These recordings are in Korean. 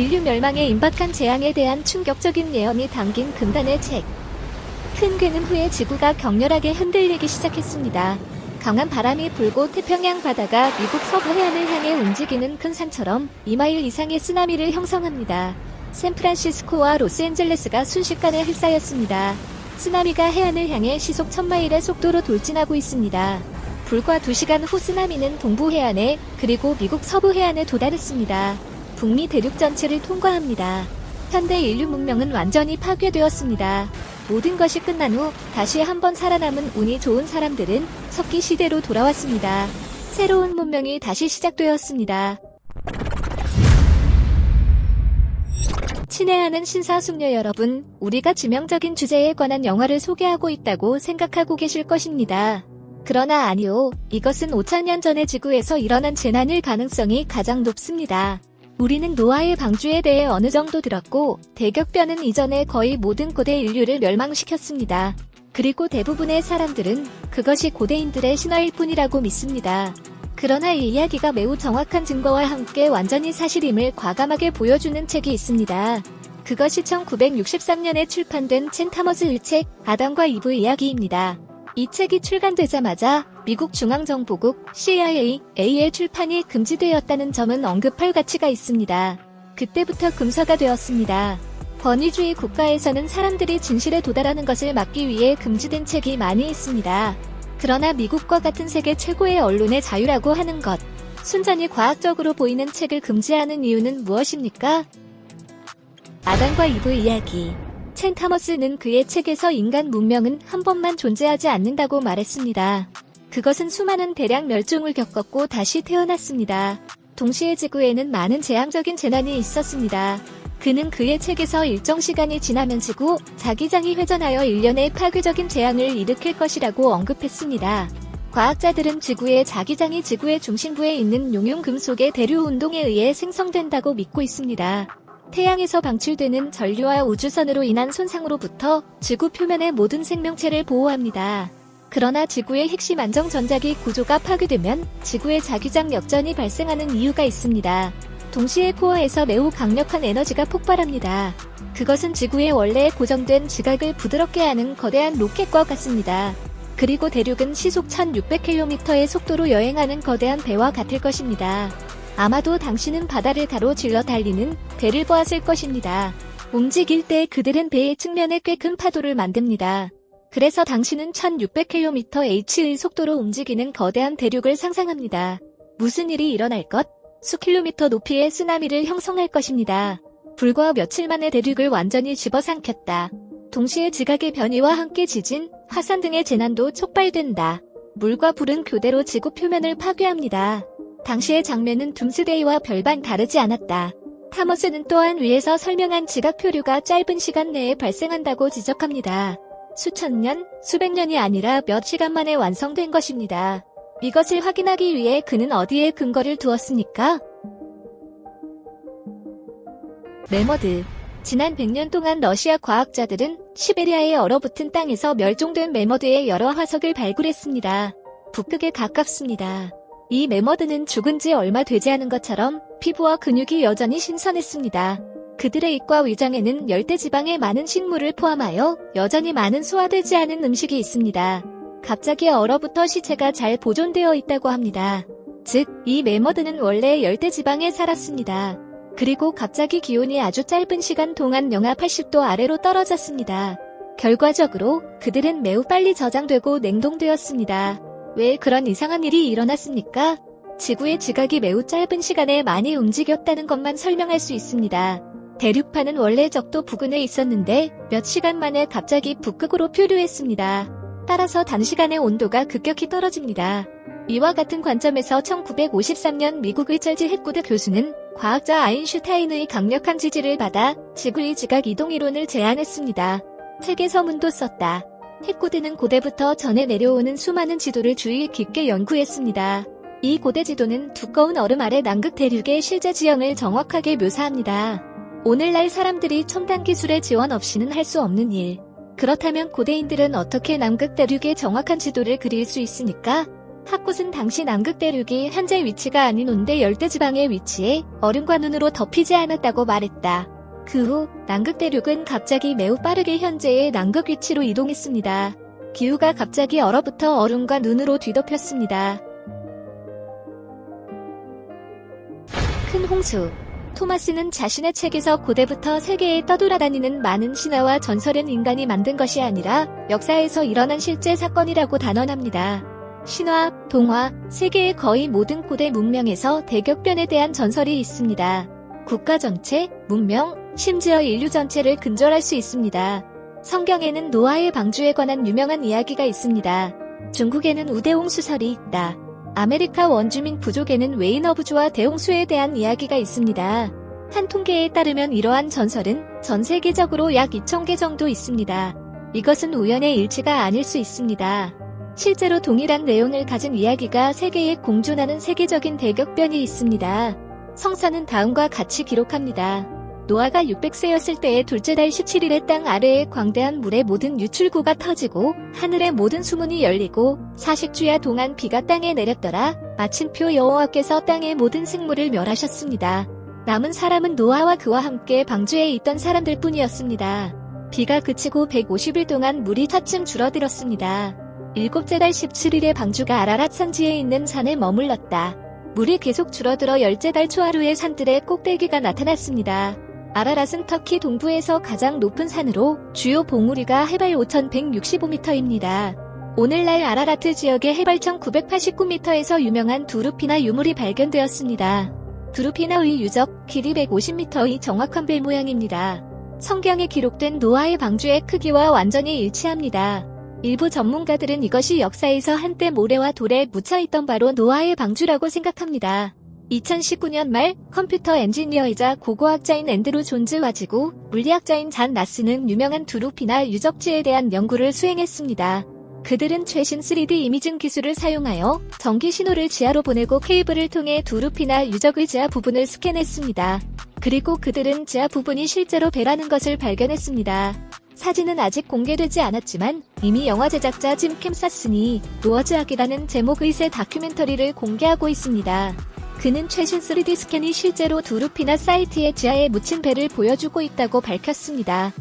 인류 멸망에 임박한 재앙에 대한 충격적인 예언이 담긴 금단의 책. 큰 괴는 후에 지구가 격렬하게 흔들리기 시작했습니다. 강한 바람이 불고 태평양 바다가 미국 서부 해안을 향해 움직이는 큰 산처럼 2마일 이상의 쓰나미를 형성합니다. 샌프란시스코와 로스앤젤레스가 순식간에 휩싸였습니다. 쓰나미가 해안을 향해 시속 1000마일의 속도로 돌진하고 있습니다. 불과 2시간 후 쓰나미는 동부 해안에 그리고 미국 서부 해안에 도달했습니다. 북미 대륙 전체를 통과합니다. 현대 인류 문명은 완전히 파괴되었습니다. 모든 것이 끝난 후 다시 한번 살아남은 운이 좋은 사람들은 석기 시대로 돌아왔습니다. 새로운 문명이 다시 시작되었습니다. 친애하는 신사숙녀 여러분, 우리가 치명적인 주제에 관한 영화를 소개하고 있다고 생각하고 계실 것입니다. 그러나 아니요. 이것은 5000년 전의 지구에서 일어난 재난일 가능성이 가장 높습니다. 우리는 노아의 방주에 대해 어느 정도 들었고, 대격변은 이전에 거의 모든 고대 인류를 멸망시켰습니다. 그리고 대부분의 사람들은 그것이 고대인들의 신화일 뿐이라고 믿습니다. 그러나 이 이야기가 매우 정확한 증거와 함께 완전히 사실임을 과감하게 보여주는 책이 있습니다. 그것이 1963년에 출판된 첸 타머스의 책, 아담과 이브 이야기입니다. 이 책이 출간되자마자 미국 중앙정보국 CIA의 출판이 금지되었다는 점은 언급할 가치가 있습니다. 그때부터 금서가 되었습니다. 권위주의 국가에서는 사람들이 진실에 도달하는 것을 막기 위해 금지된 책이 많이 있습니다. 그러나 미국과 같은 세계 최고의 언론의 자유라고 하는 것, 순전히 과학적으로 보이는 책을 금지하는 이유는 무엇입니까? 아담과 이브 이야기. 첸 타머스는 그의 책에서 인간 문명은 한 번만 존재하지 않는다고 말했습니다. 그것은 수많은 대량 멸종을 겪었고 다시 태어났습니다. 동시에 지구에는 많은 재앙적인 재난이 있었습니다. 그는 그의 책에서 일정 시간이 지나면 지구, 자기장이 회전하여 일련의 파괴적인 재앙을 일으킬 것이라고 언급했습니다. 과학자들은 지구의 자기장이 지구의 중심부에 있는 용융금속의 대류 운동에 의해 생성된다고 믿고 있습니다. 태양에서 방출되는 전류와 우주선으로 인한 손상으로부터 지구 표면의 모든 생명체를 보호합니다. 그러나 지구의 핵심 안정전자기 구조가 파괴되면 지구의 자기장 역전이 발생하는 이유가 있습니다. 동시에 코어에서 매우 강력한 에너지가 폭발합니다. 그것은 지구의 원래 고정된 지각을 부드럽게 하는 거대한 로켓과 같습니다. 그리고 대륙은 시속 1600km의 속도로 여행하는 거대한 배와 같을 것입니다. 아마도 당신은 바다를 가로질러 달리는 배를 보았을 것입니다. 움직일 때 그들은 배의 측면에 꽤 큰 파도를 만듭니다. 그래서 당신은 1600kmh의 속도로 움직이는 거대한 대륙을 상상합니다. 무슨 일이 일어날 것? 수킬로미터 높이의 쓰나미를 형성할 것입니다. 불과 며칠 만에 대륙을 완전히 집어삼켰다. 동시에 지각의 변이와 함께 지진, 화산 등의 재난도 촉발된다. 물과 불은 교대로 지구 표면을 파괴합니다. 당시의 장면은 둠스데이와 별반 다르지 않았다. 타머스는 또한 위에서 설명한 지각 표류가 짧은 시간 내에 발생한다고 지적합니다. 수천 년, 수백 년이 아니라 몇 시간 만에 완성된 것입니다. 이것을 확인하기 위해 그는 어디에 근거를 두었습니까? 매머드. 지난 100년 동안 러시아 과학자들은 시베리아의 얼어붙은 땅에서 멸종된 매머드의 여러 화석을 발굴했습니다. 북극에 가깝습니다. 이 매머드는 죽은 지 얼마 되지 않은 것처럼 피부와 근육이 여전히 신선했습니다. 그들의 입과 위장에는 열대지방의 많은 식물을 포함하여 여전히 많은 소화되지 않은 음식이 있습니다. 갑자기 얼어붙어 시체가 잘 보존되어 있다고 합니다. 즉, 이 매머드는 원래 열대지방에 살았습니다. 그리고 갑자기 기온이 아주 짧은 시간 동안 영하 80도 아래로 떨어졌습니다. 결과적으로 그들은 매우 빨리 저장되고 냉동되었습니다. 왜 그런 이상한 일이 일어났습니까? 지구의 지각이 매우 짧은 시간에 많이 움직였다는 것만 설명할 수 있습니다. 대륙판은 원래 적도 부근에 있었는데 몇 시간 만에 갑자기 북극으로 표류했습니다. 따라서 단시간에 온도가 급격히 떨어집니다. 이와 같은 관점에서 1953년 미국의 찰지 헥구드 교수는 과학자 아인슈타인의 강력한 지지를 받아 지구의 지각 이동 이론을 제안했습니다. 책에 서문도 썼다. 헥구드는 고대부터 전해 내려오는 수많은 지도를 주의 깊게 연구했습니다. 이 고대 지도는 두꺼운 얼음 아래 남극 대륙의 실제 지형을 정확하게 묘사합니다. 오늘날 사람들이 첨단 기술의 지원 없이는 할 수 없는 일. 그렇다면 고대인들은 어떻게 남극 대륙의 정확한 지도를 그릴 수 있습니까? 핫굿은 당시 남극 대륙이 현재 위치가 아닌 온대 열대지방에 위치해 얼음과 눈으로 덮이지 않았다고 말했다. 그 후 남극 대륙은 갑자기 매우 빠르게 현재의 남극 위치로 이동했습니다. 기후가 갑자기 얼어붙어 얼음과 눈으로 뒤덮였습니다. 큰 홍수. 토마스는 자신의 책에서 고대부터 세계에 떠돌아다니는 많은 신화와 전설은 인간이 만든 것이 아니라 역사에서 일어난 실제 사건이라고 단언합니다. 신화, 동화, 세계의 거의 모든 고대 문명에서 대격변에 대한 전설이 있습니다. 국가 전체, 문명, 심지어 인류 전체를 근절할 수 있습니다. 성경에는 노아의 방주에 관한 유명한 이야기가 있습니다. 중국에는 우대홍수설이 있다. 아메리카 원주민 부족에는 웨이너부주와 대홍수에 대한 이야기가 있습니다. 한 통계에 따르면 이러한 전설은 전 세계적으로 약 2,000개 정도 있습니다. 이것은 우연의 일치가 아닐 수 있습니다. 실제로 동일한 내용을 가진 이야기가 세계에 공존하는 세계적인 대격변이 있습니다. 성서는 다음과 같이 기록합니다. 노아가 600세였을 때의 둘째 달 17일에 땅 아래의 광대한 물의 모든 유출구가 터지고 하늘의 모든 수문이 열리고 40주야 동안 비가 땅에 내렸더라. 마침표 여호와께서 땅의 모든 생물을 멸하셨습니다. 남은 사람은 노아와 그와 함께 방주에 있던 사람들 뿐이었습니다. 비가 그치고 150일 동안 물이 차츰 줄어들었습니다. 일곱째 달 17일에 방주가 아라랏 산지에 있는 산에 머물렀다. 물이 계속 줄어들어 열째 달 초하루에 산들의 꼭대기가 나타났습니다. 아라랏은 터키 동부에서 가장 높은 산으로 주요 봉우리가 해발 5,165m입니다. 오늘날 아라라트 지역의 해발 1,989m에서 유명한 두루피나 유물이 발견되었습니다. 두루피나의 유적, 길이 150m의 정확한 벨 모양입니다. 성경에 기록된 노아의 방주의 크기와 완전히 일치합니다. 일부 전문가들은 이것이 역사에서 한때 모래와 돌에 묻혀있던 바로 노아의 방주라고 생각합니다. 2019년 말 컴퓨터 엔지니어이자 고고학자인 앤드루 존즈 와지고 물리학자인 잔 나스는 유명한 두루피나 유적지에 대한 연구를 수행했습니다. 그들은 최신 3D 이미징 기술을 사용하여 전기 신호를 지하로 보내고 케이블을 통해 두루피나 유적의 지하 부분을 스캔했습니다. 그리고 그들은 지하 부분이 실제로 배라는 것을 발견했습니다. 사진은 아직 공개되지 않았지만 이미 영화 제작자 짐 캠사슨이 노어즈악이라는 제목의 새 다큐멘터리를 공개하고 있습니다. 그는 최신 3D 스캔이 실제로 두루피나 사이트의 지하에 묻힌 배를 보여주고 있다고 밝혔습니다.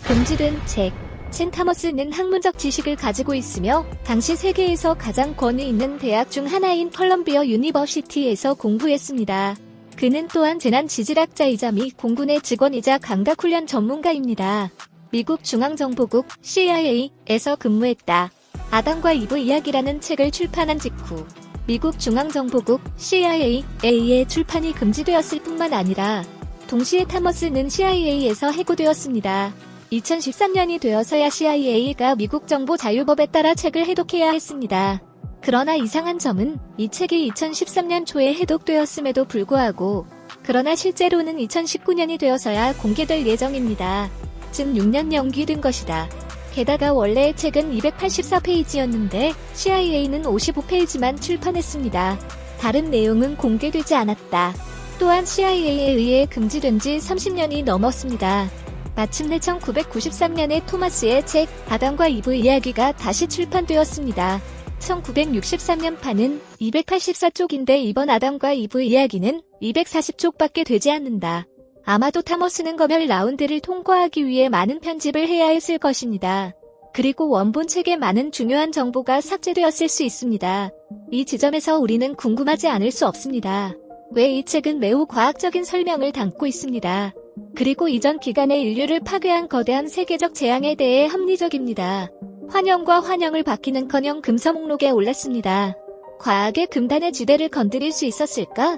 금지된 책. 젠 타머스는 학문적 지식을 가지고 있으며 당시 세계에서 가장 권위 있는 대학 중 하나인 컬럼비아 유니버시티에서 공부했습니다. 그는 또한 재난 지질학자이자 미 공군의 직원이자 감각훈련 전문가입니다. 미국 중앙정보국 CIA에서 근무했다. 아담과 이브 이야기라는 책을 출판한 직후 미국 중앙정보국 CIA의 출판이 금지되었을 뿐만 아니라 동시에 타머스는 CIA에서 해고되었습니다. 2013년이 되어서야 CIA가 미국 정보 자유법에 따라 책을 해독해야 했습니다. 그러나 이상한 점은 이 책이 2013년 초에 해독되었음에도 불구하고 그러나 실제로는 2019년이 되어서야 공개될 예정입니다. 즉 6년 연기된 것이다. 게다가 원래의 책은 284페이지였는데 CIA는 55페이지만 출판했습니다. 다른 내용은 공개되지 않았다. 또한 CIA에 의해 금지된 지 30년이 넘었습니다. 마침내 1993년에 토마스의 책 아담과 이브 이야기가 다시 출판되었습니다. 1963년판은 284쪽인데 이번 아담과 이브 이야기는 240쪽밖에 되지 않는다. 아마도 타머스는 검열 라운드를 통과하기 위해 많은 편집을 해야 했을 것입니다. 그리고 원본 책의 많은 중요한 정보가 삭제되었을 수 있습니다. 이 지점에서 우리는 궁금하지 않을 수 없습니다. 왜 이 책은 매우 과학적인 설명을 담고 있습니다. 그리고 이전 기간에 인류를 파괴한 거대한 세계적 재앙에 대해 합리적입니다. 환영과 환영을 받기는커녕 금서 목록에 올랐습니다. 과학의 금단의 지대를 건드릴 수 있었을까?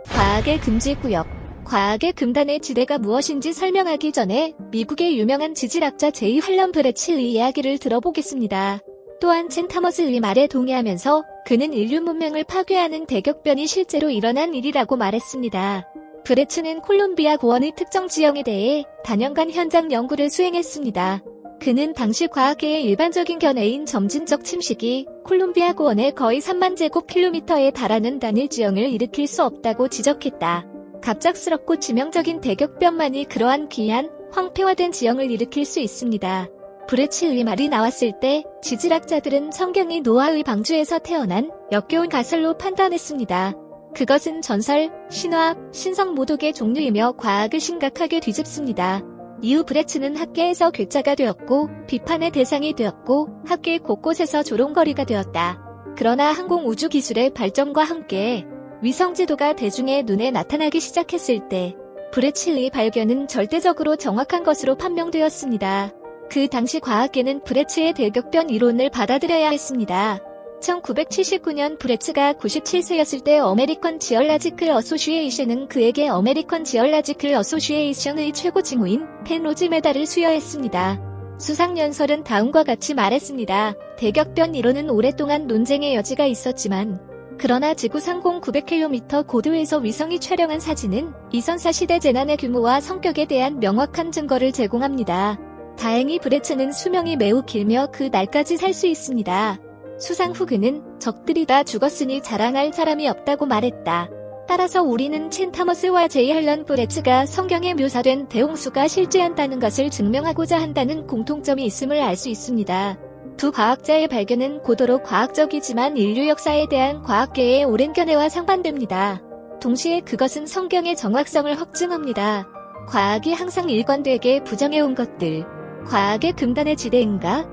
과학의 금지구역. 과학의 금단의 지대가 무엇인지 설명하기 전에 미국의 유명한 지질학자 제이 헬런 브레치의 이야기를 들어보겠습니다. 또한 젠 타머스의 말에 동의하면서 그는 인류 문명을 파괴하는 대격변이 실제로 일어난 일이라고 말했습니다. 브레츠는 콜롬비아 고원의 특정 지형에 대해 단연간 현장 연구를 수행했습니다. 그는 당시 과학계의 일반적인 견해인 점진적 침식이 콜롬비아 고원의 거의 3만 제곱킬로미터에 달하는 단일 지형을 일으킬 수 없다고 지적했다. 갑작스럽고致命적인 대격변만이 그러한 기이한 황폐화된 지형을 일으킬 수 있습니다. 브레츠의 말이 나왔을 때 지질학자들은 성경이 노아의 방주에서 태어난 역겨운 가설로 판단했습니다. 그것은 전설, 신화, 신성 모독의 종류이며 과학을 심각하게 뒤집습니다. 이후 브레츠는 학계에서 괴짜가 되었고 비판의 대상이 되었고 학계 곳곳에서 조롱거리가 되었다. 그러나 항공우주 기술의 발전과 함께 위성지도가 대중의 눈에 나타나기 시작했을 때 브레츠의 발견은 절대적으로 정확한 것으로 판명되었습니다. 그 당시 과학계는 브레츠의 대격변 이론을 받아들여야 했습니다. 1979년 브레츠가 97세였을 때 어메리컨 지얼라지컬 어소시에이션은 그에게 어메리컨 지얼라지컬 어소시에이션의 최고 징후인 펜로즈 메달을 수여했습니다. 수상연설은 다음과 같이 말했습니다. 대격변 이론은 오랫동안 논쟁의 여지가 있었지만 그러나 지구 상공 900km 고도에서 위성이 촬영한 사진은 이선사 시대 재난의 규모와 성격에 대한 명확한 증거를 제공합니다. 다행히 브레츠는 수명이 매우 길며 그 날까지 살 수 있습니다. 수상 후 그는 적들이 다 죽었으니 자랑할 사람이 없다고 말했다. 따라서 우리는 첸 타머스와 제이 헬런 브레츠가 성경에 묘사된 대홍수가 실제한다는 것을 증명하고자 한다는 공통점이 있음을 알 수 있습니다. 두 과학자의 발견은 고도로 과학적이지만 인류 역사에 대한 과학계의 오랜 견해와 상반됩니다. 동시에 그것은 성경의 정확성을 확증합니다. 과학이 항상 일관되게 부정해온 것들. 과학의 금단의 지대인가?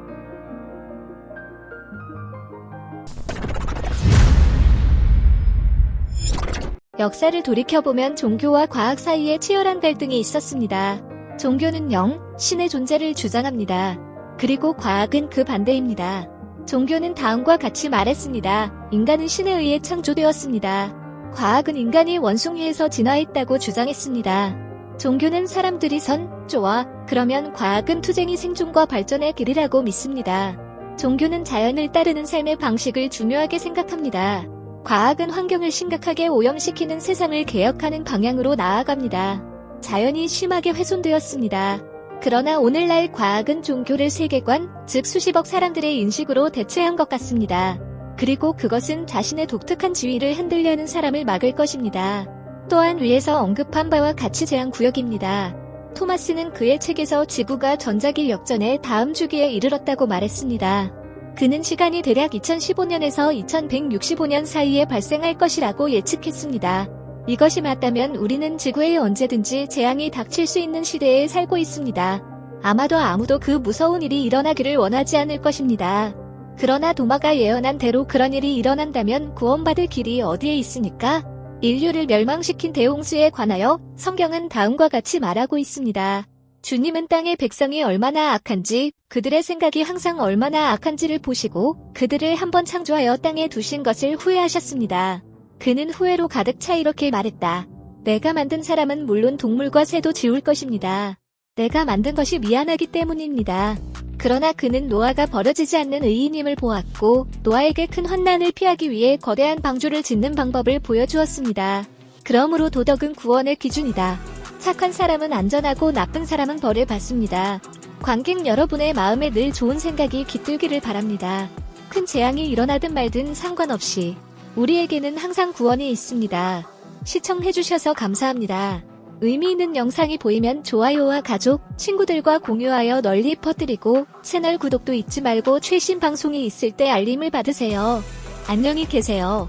역사를 돌이켜보면 종교와 과학 사이에 치열한 갈등이 있었습니다. 종교는 영, 신의 존재를 주장합니다. 그리고 과학은 그 반대입니다. 종교는 다음과 같이 말했습니다. 인간은 신에 의해 창조되었습니다. 과학은 인간이 원숭이에서 진화했다고 주장했습니다. 종교는 사람들이 선, 좋아, 그러면 과학은 투쟁이 생존과 발전의 길이라고 믿습니다. 종교는 자연을 따르는 삶의 방식을 중요하게 생각합니다. 과학은 환경을 심각하게 오염시키는 세상을 개혁하는 방향으로 나아갑니다. 자연이 심하게 훼손되었습니다. 그러나 오늘날 과학은 종교를 세계관, 즉 수십억 사람들의 인식으로 대체한 것 같습니다. 그리고 그것은 자신의 독특한 지위를 흔들려는 사람을 막을 것입니다. 또한 위에서 언급한 바와 같이 제한 구역입니다. 토마스는 그의 책에서 지구가 전자기 역전의 다음 주기에 이르렀다고 말했습니다. 그는 시간이 대략 2115년에서 2165년 사이에 발생할 것이라고 예측했습니다. 이것이 맞다면 우리는 지구에 언제든지 재앙이 닥칠 수 있는 시대에 살고 있습니다. 아마도 아무도 그 무서운 일이 일어나기를 원하지 않을 것입니다. 그러나 도마가 예언한 대로 그런 일이 일어난다면 구원받을 길이 어디에 있습니까? 인류를 멸망시킨 대홍수에 관하여 성경은 다음과 같이 말하고 있습니다. 주님은 땅의 백성이 얼마나 악한지, 그들의 생각이 항상 얼마나 악한지를 보시고 그들을 한번 창조하여 땅에 두신 것을 후회하셨습니다. 그는 후회로 가득 차 이렇게 말했다. 내가 만든 사람은 물론 동물과 새도 지울 것입니다. 내가 만든 것이 미안하기 때문입니다. 그러나 그는 노아가 버려지지 않는 의인임을 보았고 노아에게 큰 환난을 피하기 위해 거대한 방주를 짓는 방법을 보여주었습니다. 그러므로 도덕은 구원의 기준이다. 착한 사람은 안전하고 나쁜 사람은 벌을 받습니다. 관객 여러분의 마음에 늘 좋은 생각이 깃들기를 바랍니다. 큰 재앙이 일어나든 말든 상관없이 우리에게는 항상 구원이 있습니다. 시청해주셔서 감사합니다. 의미 있는 영상이 보이면 좋아요와 가족, 친구들과 공유하여 널리 퍼뜨리고 채널 구독도 잊지 말고 최신 방송이 있을 때 알림을 받으세요. 안녕히 계세요.